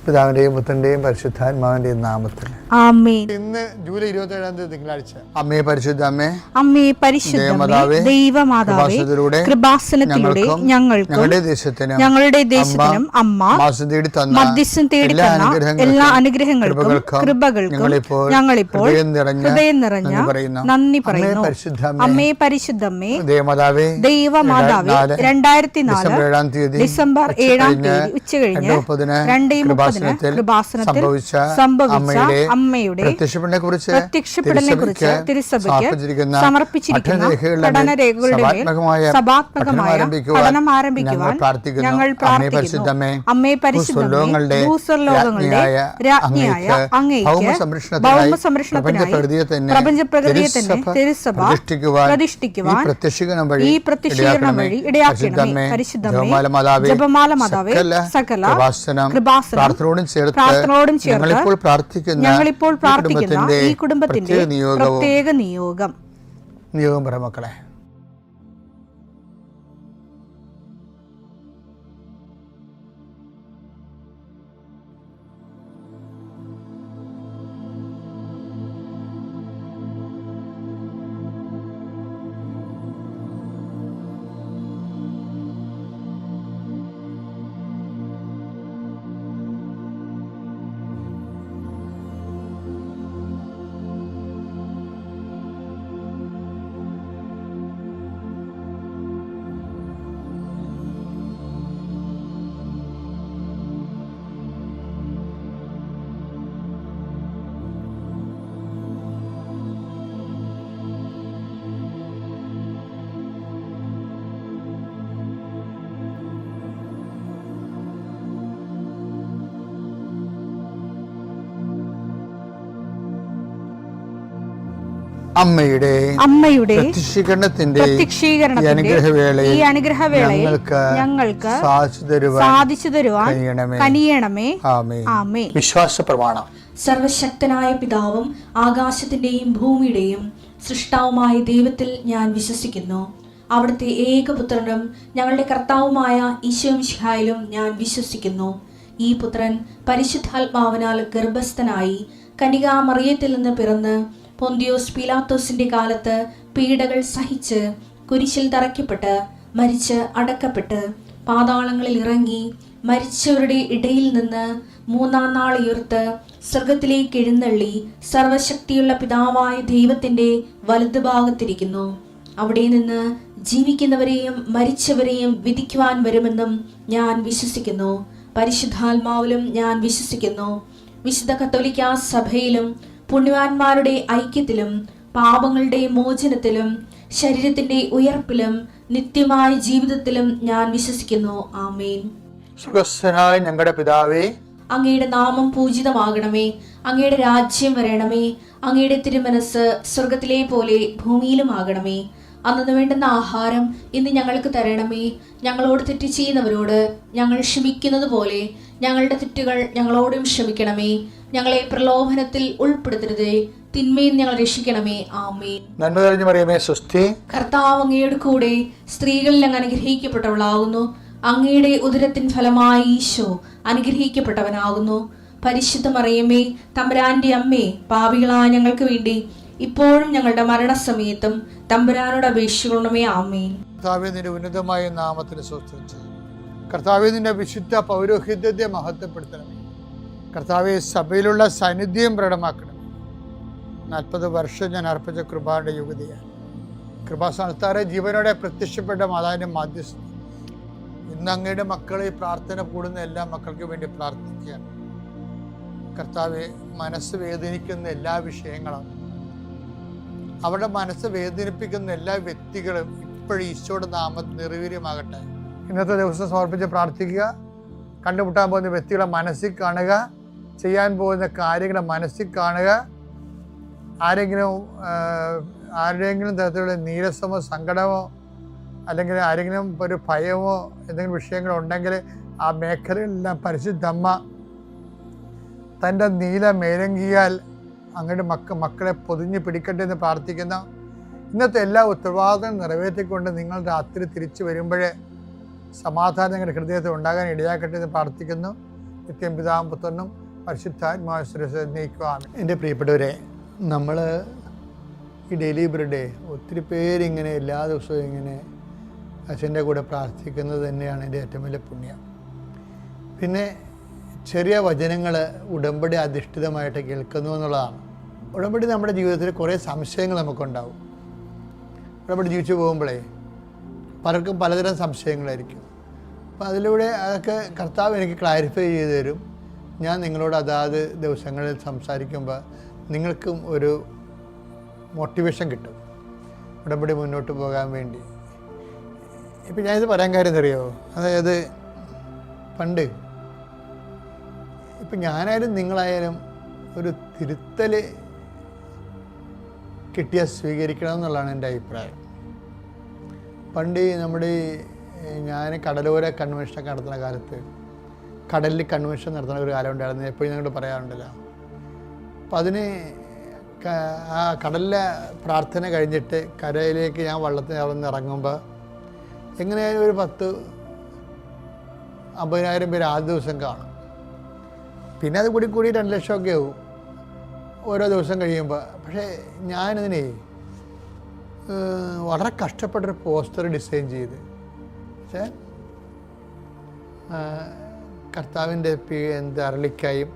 പിതാവിന്റെയും പുത്രന്റെയും പരിശുദ്ധാത്മാവിന്റെയും നാമത്തിൽ ആമേൻ. ഇന്ന് ജൂലൈ 27 തിങ്കളാഴ്ച. അമ്മേ പരിശുദ്ധ അമ്മേ, അമ്മേ പരിശുദ്ധമേ, ദൈവമാതാവേ, കൃപാസനത്തിലൂടെ ഞങ്ങൾക്കും ഞങ്ങളുടെ ദേശത്തിനും അമ്മ മധ്യസ്ഥം തേടി തന്ന എല്ലാ അനുഗ്രഹങ്ങൾക്കും കൃപകൾക്കും ഞങ്ങളിപ്പോൾ ഹൃദയം നിറഞ്ഞ നന്ദി പറയുന്നു. അമ്മേ പരിശുദ്ധമേ, ദൈവമാതാവേ, 2004 ഡിസംബർ 7 ഉച്ചകഴിഞ്ഞ് 2:30 കൃപാസനത്തിൽ സംഭവിച്ച അമ്മയുടെ പ്രത്യക്ഷപ്പെടലിനെക്കുറിച്ച് തിരുസഭയ്ക്ക് സമർപ്പിച്ചിരിക്കുന്ന പഠനരേഖകളുടെ മേൽ സഭാത്മകമായ പഠനം ആരംഭിക്കുവാൻ ഞങ്ങൾ പ്രാർത്ഥിക്കുന്നു. അമ്മേ പരിശുദ്ധമേ, ഭൂസ്വർലോകങ്ങളുടെ രാജ്ഞിയായ അങ്ങേയ്ക്ക് ഭൗമസംരക്ഷണത്തിനായി പ്രപഞ്ചപ്രകൃതിയെ തന്നെ തിരുസഭ പ്രതിഷ്ഠിക്കുവാൻ ഈ പ്രത്യക്ഷീകരണം വഴി ഇടയാക്കണമേ. പരിശുദ്ധമേ, ജപമാല മാതാവേ, സകല കൃപാസനം പ്രാർത്ഥനയോടും ചേർത്ത് ഞങ്ങളിപ്പോൾ പ്രാർത്ഥിക്കുന്ന ഈ കുടുംബത്തിന്റെ പ്രത്യേക നിയോഗം പറ മക്കളെ. അമ്മയുടെ പ്രത്യക്ഷീകരണത്തിന്റെ ഈ അനുഗ്രഹവേളയിൽ ഞങ്ങൾക്ക് സാധിച്ചു തരുവാൻ കനിയണമേ. ആമേൻ. വിശ്വാസ പ്രമാണം. സർവശക്തനായ പിതാവും ആകാശത്തിന്റെയും ഭൂമിയുടെയും സൃഷ്ടാവുമായ ദൈവത്തിൽ ഞാൻ വിശ്വസിക്കുന്നു. അവിടുത്തെ ഏകപുത്രനും ഞങ്ങളുടെ കർത്താവുമായ ഈശോമിശിഹായിലും ഞാൻ വിശ്വസിക്കുന്നു. ഈ പുത്രൻ പരിശുദ്ധാത്മാവിനാൽ ഗർഭസ്ഥനായി കന്യകാമറിയത്തിൽ നിന്ന് പിറന്ന് പൊന്തിയോസ് പീലാത്തോസിന്റെ കാലത്ത് പീഡകൾ സഹിച്ച് കുരിശിൽ തറയ്ക്കപ്പെട്ട് മരിച്ച് അടക്കപ്പെട്ട് പാതാളങ്ങളിൽ ഇറങ്ങി മരിച്ചവരുടെ ഇടയിൽ നിന്ന് 3-ാം നാൾ ഉയർത്ത് സ്വർഗത്തിലേക്ക് എഴുന്നള്ളി സർവശക്തിയുള്ള പിതാവായ ദൈവത്തിന്റെ വലതുഭാഗത്തിരിക്കുന്നു. അവിടെ നിന്ന് ജീവിക്കുന്നവരെയും മരിച്ചവരെയും വിധിക്കുവാൻ വരുമെന്നും ഞാൻ വിശ്വസിക്കുന്നു. പരിശുദ്ധാത്മാവിലും ഞാൻ വിശ്വസിക്കുന്നു. വിശുദ്ധ കത്തോലിക്കാ സഭയിലും പുണ്യവാന്മാരുടെ ഐക്യത്തിലും പാപങ്ങളുടെ മോചനത്തിലും ശരീരത്തിന്റെ ഉയർപ്പിലും നിത്യമായ ജീവിതത്തിലും ഞാൻ വിശ്വസിക്കുന്നു. ആമേൻ. സ്വർഗ്ഗസ്ഥനായ ഞങ്ങളുടെ പിതാവേ, അങ്ങയുടെ നാമം പൂജിതമാകണമേ. അങ്ങയുടെ രാജ്യം വരണമേ. അങ്ങയുടെ തിരുമനസ് സ്വർഗത്തിലെ പോലെ ഭൂമിയിലും ആകണമേ. അന്നു വേണ്ടുന്ന ആഹാരം ഇന്ന് ഞങ്ങൾക്ക് തരണമേ. ഞങ്ങളോട് തെറ്റ് ചെയ്യുന്നവരോട് ഞങ്ങൾ ക്ഷമിക്കുന്നത് പോലെ ഞങ്ങളുടെ തെറ്റുകൾ ഞങ്ങളോടും ക്ഷമിക്കണമേ. ഞങ്ങളെ പ്രലോഭനത്തിൽ ഉൾപ്പെടുത്തരുതേ, തിന്മയിൽ ഞങ്ങൾ രക്ഷിക്കണമേ. ആമേൻ. നന്മ നിറഞ്ഞ മറിയമേ, സ്വസ്തി. കർത്താവ് അങ്ങയുടെ കൂടെ സ്ത്രീകളിൽ അങ്ങ് അനുഗ്രഹിക്കപ്പെട്ടവളാകുന്നു. അങ്ങയുടെ ഉദരത്തിൻ ഫലമായി ഈശോ അനുഗ്രഹിക്കപ്പെട്ടവനാകുന്നു. പരിശുദ്ധ മറിയമേ, തമ്പുരാന്റെ അമ്മേ, പാപികളായ ഞങ്ങൾക്ക് വേണ്ടി ഇപ്പോഴും ഞങ്ങളുടെ മരണസമയത്തും തമ്പുരാനോട് അപേക്ഷിക്കണമേ. ആമേൻ. കർത്താവേ, നിന്റെ ഉന്നതമായ നാമത്തിന് സ്തോത്രം. കർത്താവേ, നിന്റെ വിശുദ്ധ പൗരോഹിത്യത്തെ മഹത്വപ്പെടുത്തണമേ. കർത്താവെ, സഭയിലുള്ള സാന്നിധ്യം പ്രകടമാക്കണം. 40 വർഷം ഞാൻ അർപ്പിച്ച കൃപാന്റെ യുഗതിയാണ്. കൃപാസ്ഥാനത്താറെ ജീവനോടെ പ്രത്യക്ഷപ്പെട്ട മാതാവിന്റെ മാധ്യസ്ഥം ഇന്ന് അങ്ങയുടെ മക്കളെ പ്രാർത്ഥന കൂടുന്ന എല്ലാ മക്കൾക്ക് വേണ്ടി പ്രാർത്ഥിക്കുകയാണ്. കർത്താവെ, മനസ്സ് വേദനിക്കുന്ന എല്ലാ വിഷയങ്ങളും, അവരുടെ മനസ്സ് വേദനിപ്പിക്കുന്ന എല്ലാ വ്യക്തികളും ഇപ്പോഴും ഈശോയുടെ നാമത്തിൽ നിർവീര്യമാകട്ടെ. ഇന്നത്തെ ദിവസം സമർപ്പിച്ച് പ്രാർത്ഥിക്കുക. കണ്ടുമുട്ടാൻ പോകുന്ന വ്യക്തികളെ മനസ്സിൽ കാണുക, ചെയ്യാൻ പോകുന്ന കാര്യങ്ങളെ മനസ്സിൽ കാണുക. ആരുടെയെങ്കിലും തരത്തിലുള്ള നീരസമോ സങ്കടമോ അല്ലെങ്കിൽ ആരെങ്കിലും ഒരു ഭയമോ എന്തെങ്കിലും വിഷയങ്ങളുണ്ടെങ്കിൽ ആ മേഖലയിലെല്ലാം പരിശുദ്ധമ്മ തൻ്റെ നീല മേലങ്കിയാൽ അങ്ങയുടെ മക്കളെ പൊതിഞ്ഞ് പിടിക്കട്ടെ എന്ന് പ്രാർത്ഥിക്കുന്ന ഇന്നത്തെ എല്ലാ ഉത്തരവാദിത്തങ്ങളും നിറവേറ്റിക്കൊണ്ട് നിങ്ങൾ രാത്രി തിരിച്ചു വരുമ്പോഴേ സമാധാനം നിങ്ങളുടെ ഹൃദയത്തിൽ ഉണ്ടാകാൻ ഇടയാക്കട്ടെ എന്ന് പ്രാർത്ഥിക്കുന്നു. നിത്യം പിതാവും പുത്രനും പരിശുദ്ധാത്മാവിനെ നീക്കുവാൻ. എൻ്റെ പ്രിയപ്പെട്ടവരെ, നമ്മൾ ഈ ഡെയിലി ബ്രെഡ് ഒത്തിരി പേരിങ്ങനെ എല്ലാ ദിവസവും ഇങ്ങനെ അച്ഛൻ്റെ കൂടെ പ്രാർത്ഥിക്കുന്നത് തന്നെയാണ് എൻ്റെ ഏറ്റവും വലിയ പുണ്യം. പിന്നെ ചെറിയ വചനങ്ങൾ ഉടമ്പടി അധിഷ്ഠിതമായിട്ട് കേൾക്കുന്നു എന്നുള്ളതാണ്. ഉടമ്പടി നമ്മുടെ ജീവിതത്തിൽ കുറേ സംശയങ്ങൾ നമുക്കുണ്ടാവും. ഉടമ്പടി ജീവിച്ചു പോകുമ്പോഴേ പലർക്കും പലതരം സംശയങ്ങളായിരിക്കും. അപ്പോൾ അതിലൂടെ അതൊക്കെ കർത്താവ് എനിക്ക് ക്ലാരിഫൈ ചെയ്ത് തരും. ഞാൻ നിങ്ങളോട് അതാത് ദിവസങ്ങളിൽ സംസാരിക്കുമ്പോൾ നിങ്ങൾക്കും ഒരു മോട്ടിവേഷൻ കിട്ടും ഉടമ്പടി മുന്നോട്ട് പോകാൻ വേണ്ടി. ഇപ്പം ഞാനിത് പറയാൻ കാര്യം അറിയാമോ? അതായത് പണ്ട് ഇപ്പം ഞാനായാലും നിങ്ങളായാലും ഒരു തിരുത്തൽ കിട്ടിയാൽ സ്വീകരിക്കണം എന്നുള്ളതാണ് എൻ്റെ അഭിപ്രായം. പണ്ട് നമ്മുടെ ഞാൻ കടലോര കൺവെൻഷൻ നടത്തുന്ന കാലത്ത് കടലിൽ കൺവെൻഷൻ നടത്തുന്ന ഒരു കാലം ഉണ്ടായിരുന്നു. എപ്പോഴും ഞങ്ങളോട് പറയാറുണ്ടല്ലോ. അപ്പം അതിന് ആ കടലിലെ പ്രാർത്ഥന കഴിഞ്ഞിട്ട് കരയിലേക്ക് ഞാൻ വള്ളത്തിൽ അവിടെ ഇറങ്ങുമ്പോൾ എങ്ങനെയായാലും ഒരു 50,000 പേര് ആദ്യ ദിവസം കാണും. പിന്നെ അത് കൂടി 2 ലക്ഷമൊക്കെ ആവും ഓരോ ദിവസം കഴിയുമ്പോൾ. പക്ഷേ ഞാനതിനെ വളരെ കഷ്ടപ്പെട്ടൊരു പോസ്റ്റർ ഡിസൈൻ ചെയ്ത്, പക്ഷേ കർത്താവിൻ്റെ അരളിക്കായും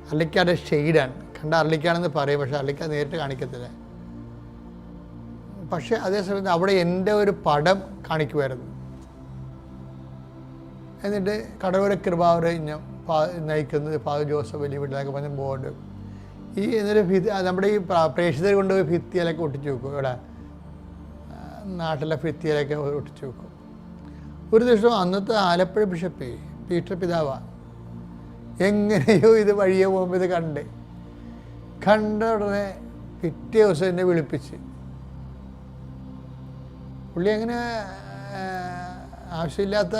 അരളിക്കായുടെ ഷെയ്ഡാണ്. കണ്ട അരളിക്കാണെന്ന് പറയും, പക്ഷേ അരളിക്ക നേരിട്ട് കാണിക്കത്തില്ല. പക്ഷേ അതേസമയത്ത് അവിടെ എൻ്റെ ഒരു പടം കാണിക്കുമായിരുന്നു. എന്നിട്ട് കടലോര കൃപാവരെ നയിക്കുന്നത് ഫാദർ ജോസഫ് വലിയ വീട്ടിലൊക്കെ പറഞ്ഞ ബോർഡ് എന്നിട്ട് നമ്മുടെ ഈ പ്രേക്ഷിതർ കൊണ്ടുപോയി ഭിത്തിയിലൊക്കെ ഒട്ടിച്ചു വെക്കും. ഇവിടെ നാട്ടിലെ ഭിത്തിയിലൊക്കെ ഒട്ടിച്ചു വെക്കും. ഒരു ദിവസം അന്നത്തെ ആലപ്പുഴ ബിഷപ്പ് പീറ്റർ പിതാവ എങ്ങനെയോ ഇത് വഴിയെ പോകുമ്പോൾ ഇത് കണ്ട ഉടനെ പിറ്റേ ദിവസം എന്നെ വിളിപ്പിച്ച്. പുള്ളി അങ്ങനെ ആവശ്യമില്ലാത്ത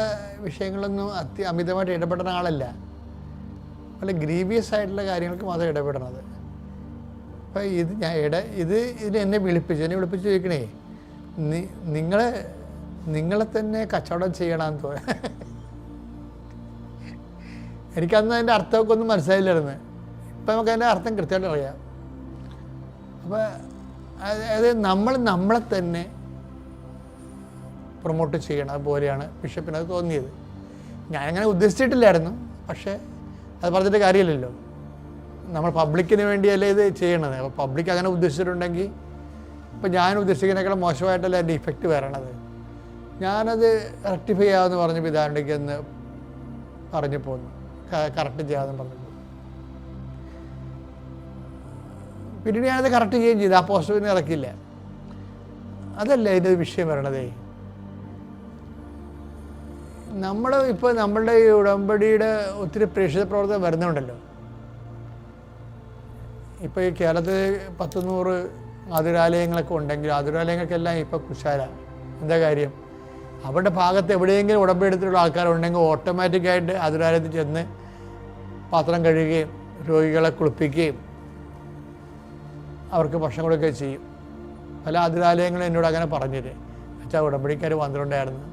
വിഷയങ്ങളൊന്നും അമിതമായിട്ട് ഇടപെടുന്ന ആളല്ല. വളരെ ഗ്രീവിയസ് ആയിട്ടുള്ള കാര്യങ്ങൾക്ക് മാത്രം ഇടപെടണത്. അപ്പം ഇതിൽ എന്നെ വിളിപ്പിച്ച് ചോദിക്കണേ, നിങ്ങളെ തന്നെ കച്ചവടം ചെയ്യണമെന്ന് തോന്നുന്നു. എനിക്കന്ന് അതിൻ്റെ അർത്ഥമൊക്കെ ഒന്നും മനസ്സിലായില്ലായിരുന്നു. ഇപ്പം നമുക്ക് അതിൻ്റെ അർത്ഥം കൃത്യമായിട്ട് അറിയാം. അപ്പോൾ അതായത് നമ്മളെ തന്നെ പ്രൊമോട്ട് ചെയ്യണം. അതുപോലെയാണ് ബിഷപ്പിനത് തോന്നിയത്. ഞാനങ്ങനെ ഉദ്ദേശിച്ചിട്ടില്ലായിരുന്നു. പക്ഷേ അത് പറഞ്ഞിട്ട് കാര്യമില്ലല്ലോ. നമ്മൾ പബ്ലിക്കിന് വേണ്ടിയല്ലേ ഇത് ചെയ്യണത്. അപ്പോൾ പബ്ലിക് അങ്ങനെ ഉദ്ദേശിച്ചിട്ടുണ്ടെങ്കിൽ ഇപ്പം ഞാൻ ഉദ്ദേശിക്കുന്നതിനേക്കാൾ മോശമായിട്ടല്ല എൻ്റെ ഇഫക്റ്റ് വരണത്. ഞാനത് റെക്ടിഫൈ ചെയ്യാമെന്ന് പറഞ്ഞ് പിതാവിൻ്റെക്ക് എന്ന് പറഞ്ഞു പോന്നു. കറക്റ്റ് ചെയ്യാമെന്ന് പറഞ്ഞു. പിന്നീട് ഞാനത് കറക്റ്റ് ചെയ്യുകയും ചെയ്തു. ആ പോസ്റ്ററിന് ഇറക്കില്ല. അതല്ല ഇതിൻ്റെ വിഷയം വരണതേ. ഇപ്പോൾ നമ്മളുടെ ഈ ഉടമ്പടിയുടെ ഒത്തിരി പ്രേക്ഷിത പ്രവർത്തനം വരുന്നുണ്ടല്ലോ. ഇപ്പോൾ ഈ കേരളത്തിൽ 100 ആതുരാലയങ്ങളൊക്കെ ഉണ്ടെങ്കിൽ ആതുരാലയങ്ങൾക്കെല്ലാം ഇപ്പോൾ കുശാല. എന്താ കാര്യം? അവരുടെ ഭാഗത്ത് എവിടെയെങ്കിലും ഉടമ്പടി എടുത്തിട്ടുള്ള ആൾക്കാരുണ്ടെങ്കിൽ ഓട്ടോമാറ്റിക്കായിട്ട് ആതുരാലയത്തിൽ ചെന്ന് പാത്രം കഴുകുകയും രോഗികളെ കുളിപ്പിക്കുകയും അവർക്ക് ഭക്ഷണം കൊടുക്കുകയും ചെയ്യും. പല ആതുരാലയങ്ങളും എന്നോട് അങ്ങനെ പറഞ്ഞിട്ട്, അച്ഛാ ഉടമ്പടിക്കാർ വന്നിട്ടുണ്ടായിരുന്നു,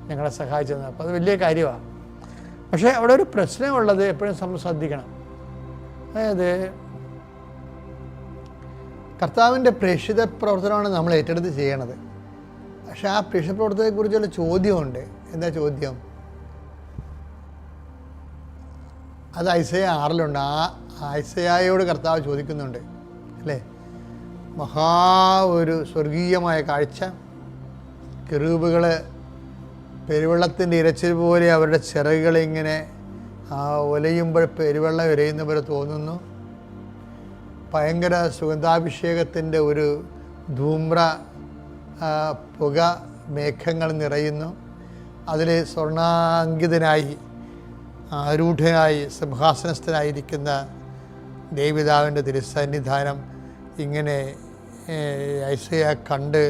ഞങ്ങളെ സഹായിച്ചത്. അപ്പോൾ അത് വലിയ കാര്യമാണ്. പക്ഷേ അവിടെ ഒരു പ്രശ്നമുള്ളത് എപ്പോഴും നമ്മൾ ശ്രദ്ധിക്കണം. അതായത് കർത്താവിൻ്റെ പ്രേക്ഷിത പ്രവർത്തനമാണ് നമ്മൾ ഏറ്റെടുത്ത് ചെയ്യണത്. പക്ഷെ ആ പ്രേക്ഷിത പ്രവർത്തനത്തെക്കുറിച്ചുള്ള ചോദ്യമുണ്ട്. എന്താ ചോദ്യം? അത് ഐസയ 6 ആ ഐസയായോട് കർത്താവ് ചോദിക്കുന്നുണ്ട് അല്ലേ? ഒരു സ്വർഗീയമായ കാഴ്ച, കെറൂബുകൾ പെരുവെള്ളത്തിൻ്റെ ഇരച്ചിൽ പോലെ അവരുടെ ചിറകുകളിങ്ങനെ ഒലയുമ്പോൾ പെരുവെള്ളം ഇരയുന്ന പോലെ തോന്നുന്നു. ഭയങ്കര സുഗന്ധാഭിഷേകത്തിൻ്റെ ഒരു ധൂമ്ര പുക മേഘങ്ങൾ നിറയുന്നു. അതിൽ സ്വർണാങ്കിതനായി ആരൂഢനായി സിംഹാസനസ്ഥനായിരിക്കുന്ന ദേവപിതാവിൻ്റെ തിരുസന്നിധാനം ഇങ്ങനെ ഐസയ കണ്ട്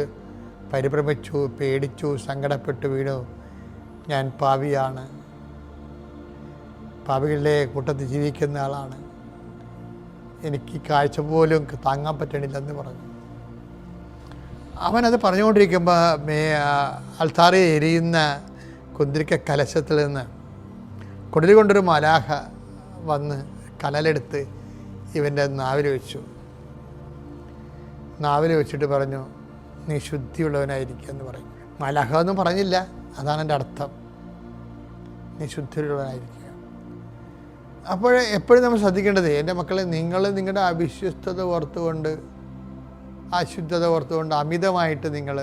പരിഭ്രമിച്ചു, പേടിച്ചു, സങ്കടപ്പെട്ടു വീണു. ഞാൻ പാപിയാണ്, പാപികളുടെ കൂട്ടത്തിൽ ജീവിക്കുന്ന ആളാണ്, എനിക്ക് കാഴ്ച പോലും താങ്ങാൻ പറ്റണില്ലെന്ന് പറഞ്ഞു. അവനത് പറഞ്ഞുകൊണ്ടിരിക്കുമ്പോൾ അൽത്താറയിൽ എരിയുന്ന കുന്തിരിക്ക കലശത്തിൽ നിന്ന് കുടിൽ കൊണ്ടൊരു മലാഖ വന്ന് കനലെടുത്ത് ഇവൻ്റെ നാവിൽ വെച്ചു. നാവിൽ വെച്ചിട്ട് പറഞ്ഞു, നീ ശുദ്ധിയുള്ളവനായിരിക്കുക എന്ന് പറയും. മലാഖ ഒന്നും പറഞ്ഞില്ല, അതാണ് എൻ്റെ അർത്ഥം, നീ ശുദ്ധിയുള്ളവനായിരിക്കുക. അപ്പോൾ എപ്പോഴും നമ്മൾ ശ്രദ്ധിക്കേണ്ടത്, എൻ്റെ മക്കളെ, നിങ്ങൾ നിങ്ങളുടെ അവിശ്വസ്തത ഓർത്തുകൊണ്ട്, അശുദ്ധത ഓർത്തുകൊണ്ട് അമിതമായിട്ട് നിങ്ങൾ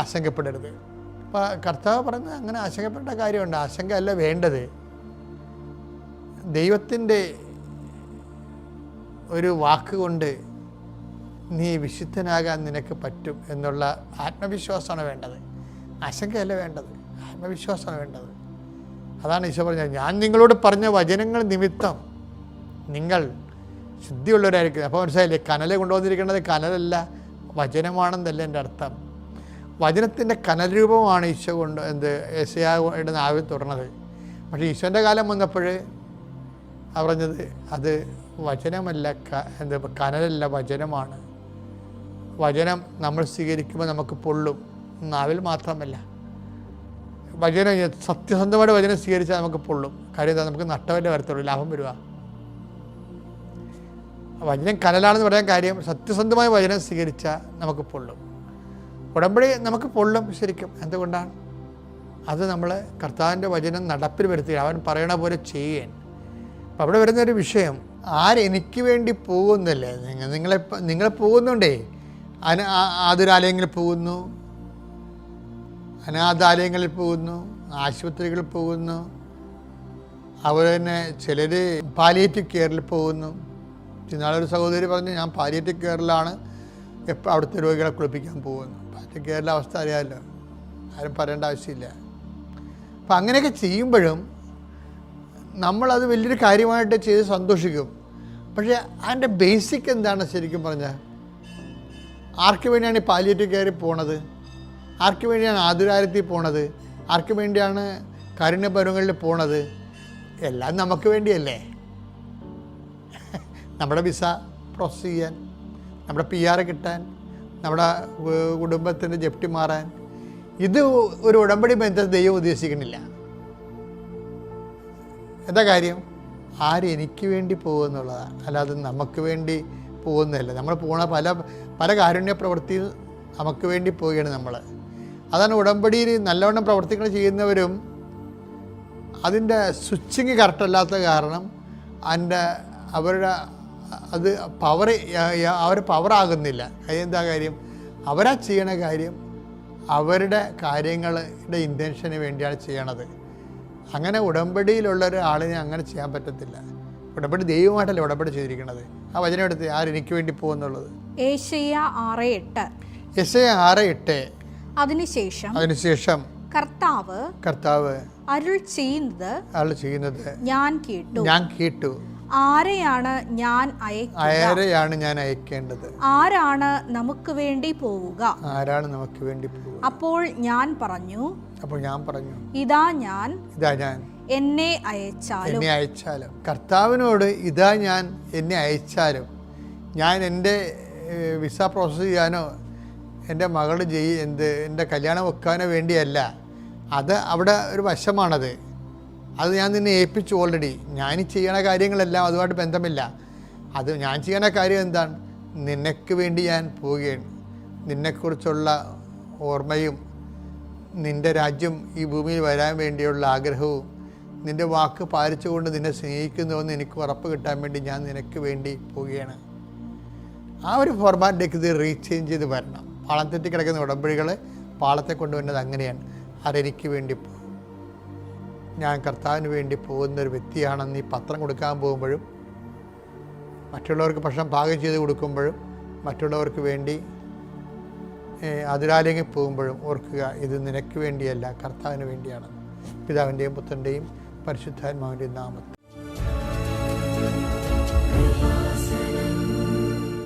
ആശങ്കപ്പെടരുത്. അപ്പോൾ കർത്താവ് പറഞ്ഞ് അങ്ങനെ ആശങ്കപ്പെടേണ്ട കാര്യമുണ്ട്. ആശങ്കയല്ല വേണ്ടത്. ദൈവത്തിൻ്റെ ഒരു വാക്കുകൊണ്ട് നീ വിശുദ്ധനാകാൻ നിനക്ക് പറ്റും എന്നുള്ള ആത്മവിശ്വാസമാണ് വേണ്ടത്. ആശങ്കയല്ല വേണ്ടത്, ആത്മവിശ്വാസമാണ് വേണ്ടത്. അതാണ് ഈശോ പറഞ്ഞത്, ഞാൻ നിങ്ങളോട് പറഞ്ഞ വചനങ്ങൾ നിമിത്തം നിങ്ങൾ ശുദ്ധിയുള്ളവരായിരിക്കും. അപ്പോൾ മനസ്സിലായില്ലേ, കനൽ കൊണ്ടുവന്നിരിക്കുന്നത് കനലല്ല, വചനമാണെന്നല്ല എൻ്റെ അർത്ഥം. വചനത്തിൻ്റെ കനൽ രൂപമാണ് ഈശോ യെശയ്യായുടെ നാവിൽ തുറന്നത്. പക്ഷേ ഈശോൻ്റെ കാലം വന്നപ്പോൾ പറഞ്ഞത് അത് വചനമല്ല, കനലല്ല, വചനമാണ്. വചനം നമ്മൾ സ്വീകരിക്കുമ്പോൾ നമുക്ക് പൊള്ളും, നാവിൽ മാത്രമല്ല. വചനം, സത്യസന്ധമായിട്ട് വചനം സ്വീകരിച്ചാൽ നമുക്ക് പൊള്ളും. കാര്യം എന്താ, നമുക്ക് നഷ്ടമല്ലേ വരത്തുള്ളൂ, ലാഭം വരുക. വചനം കനലാണെന്ന് പറയാൻ കാര്യം, സത്യസന്ധമായ വചനം സ്വീകരിച്ചാൽ നമുക്ക് പൊള്ളും. ഉടമ്പടി നമുക്ക് പൊള്ളും ശരിക്കും. എന്തുകൊണ്ടാണ്? അത് നമ്മൾ കർത്താവിൻ്റെ വചനം നടപ്പിൽ വരുത്തുക, അവൻ പറയണ പോലെ ചെയ്യാൻ. അപ്പം അവിടെ വരുന്നൊരു വിഷയം, ആരെനിക്ക് വേണ്ടി പോകുന്നില്ലേ? നിങ്ങൾ പോകുന്നുണ്ടേ, ആതുരാലയങ്ങളിൽ പോകുന്നു, അനാഥാലയങ്ങളിൽ പോകുന്നു, ആശുപത്രികളിൽ പോകുന്നു, അവർ തന്നെ ചിലർ പാലിയേറ്റീവ് കെയറിൽ പോകുന്നു. ഇന്നാളൊരു സഹോദരി പറഞ്ഞു, ഞാൻ പാലിയേറ്റീവ് കെയറിലാണ്, എപ്പോൾ അവിടുത്തെ രോഗികളെ കുളിപ്പിക്കാൻ പോകുന്നു. പാലിയേറ്റീവ് കെയറിലെ അവസ്ഥ അറിയാമല്ലോ, ആരും പറയേണ്ട ആവശ്യമില്ല. അപ്പം അങ്ങനെയൊക്കെ ചെയ്യുമ്പോഴും നമ്മളത് വലിയൊരു കാര്യമായിട്ട് ചെയ്ത് സന്തോഷിക്കും. പക്ഷേ അതിൻ്റെ ബേസിക് എന്താണ് ശരിക്കും പറഞ്ഞാൽ? ആർക്ക് വേണ്ടിയാണ് ഈ പാലിയേറ്റീവ് കെയറിൽ പോണത്? ആർക്ക് വേണ്ടിയാണ് ആതുരാലയത്തിൽ പോണത്? ആർക്ക് വേണ്ടിയാണ് കാരുണ്യഭവനങ്ങളിൽ പോണത്? എല്ലാം നമുക്ക് വേണ്ടിയല്ലേ. നമ്മുടെ വിസ പ്രോസസ് ചെയ്യാൻ, നമ്മുടെ PR കിട്ടാൻ, നമ്മുടെ കുടുംബത്തിൻ്റെ ജപ്തി മാറാൻ. ഇത് ഒരു ഉടമ്പടി ബന്ധത്തിൽ ദൈവം ഉദ്ദേശിക്കുന്നില്ല. എന്താ കാര്യം? ആരെനിക്ക് വേണ്ടി പോകുമെന്നുള്ളതാണ്, അല്ലാതെ നമുക്ക് വേണ്ടി പോകുന്നതല്ല. നമ്മൾ പോണ പല കാരുണ്യ പ്രവൃത്തിയിൽ നമുക്ക് വേണ്ടി പോവുകയാണ് നമ്മൾ. അതാണ് ഉടമ്പടിയിൽ നല്ലവണ്ണം പ്രവർത്തികൾ ചെയ്യുന്നവരും അതിൻ്റെ സ്വിച്ചിങ് കറക്റ്റല്ലാത്ത കാരണം അവരുടെ പവറാകുന്നില്ല. എന്താ കാര്യം? അവരാ ചെയ്യണ കാര്യം അവരുടെ കാര്യങ്ങളുടെ ഇൻറ്റൻഷന് വേണ്ടിയാണ് ചെയ്യണത്. അങ്ങനെ ഉടമ്പടിയിലുള്ള ഒരാളിനെ അങ്ങനെ ചെയ്യാൻ പറ്റത്തില്ല. ഉടമ്പടി ദൈവമായിട്ടല്ല ഉടമ്പടി ചെയ്തിരിക്കുന്നത്. ആ വചനം എടുത്ത് ആരെനിക്ക് വേണ്ടി പോകുന്നുള്ളത്. യെശയ്യാ 6:8. അതിനുശേഷം കർത്താവ് അരുൾ ചെയ്യുന്നത് ഞാൻ കേട്ടു. ആരെയാണ് ഞാൻ അയക്കേണ്ടത്? ആരാണ് നമുക്ക് വേണ്ടി പോവുക? അപ്പോൾ ഞാൻ പറഞ്ഞു, ഇതാ ഞാൻ എന്നെ അയച്ചാലും. കർത്താവിനോട് ഇതാ ഞാൻ എന്നെ അയച്ചാലും, ഞാൻ എൻ്റെ വിസ പ്രോസസ്സ് ചെയ്യാനോ എൻ്റെ മകളുടെ എൻ്റെ കല്യാണം വെക്കാനോ വേണ്ടിയല്ല. അത് അവിടെ ഒരു വശമാണത്. അത് ഞാൻ നിന്നെ ഏൽപ്പിച്ചു ഓൾറെഡി. ഞാൻ ചെയ്യണ കാര്യങ്ങളെല്ലാം അതുമായിട്ട് ബന്ധമില്ല. അത് ഞാൻ ചെയ്യണ കാര്യം എന്താണ്? നിനക്ക് വേണ്ടി ഞാൻ പോവുകയാണ്. നിന്നെക്കുറിച്ചുള്ള ഓർമ്മയും നിൻ്റെ രാജ്യം ഈ ഭൂമിയിൽ വരാൻ വേണ്ടിയുള്ള ആഗ്രഹവും നിൻ്റെ വാക്ക് പാലിച്ചുകൊണ്ട് നിന്നെ സ്നേഹിക്കുന്നുവെന്ന് എനിക്ക് ഉറപ്പ് കിട്ടാൻ വേണ്ടി ഞാൻ നിനക്ക് വേണ്ടി പോവുകയാണ്. ആ ഒരു ഫോർമാറ്റിലേക്ക് ഇത് റീചേഞ്ച് ചെയ്ത് വരണം. പാളം തെറ്റി കിടക്കുന്ന ഉടമ്പടികൾ പാളത്തെ കൊണ്ടുവരുന്നത് അങ്ങനെയാണ്. ആരെനിക്ക് വേണ്ടി പോകും, ഞാൻ കർത്താവിന് വേണ്ടി പോകുന്നൊരു വ്യക്തിയാണെന്ന് ഈ പത്രം കൊടുക്കാൻ പോകുമ്പോഴും, മറ്റുള്ളവർക്ക് ഭക്ഷണം പാകം ചെയ്ത് കൊടുക്കുമ്പോഴും, മറ്റുള്ളവർക്ക് വേണ്ടി അതിരാലയങ്ങളിൽ പോകുമ്പോഴും ഓർക്കുക, ഇത് നിനക്ക് വേണ്ടിയല്ല, കർത്താവിന് വേണ്ടിയാണ്. പിതാവിൻ്റെയും പുത്രൻ്റെയും പരിശുദ്ധാത്മാവിൻ്റെയും നാമത്തിൽ.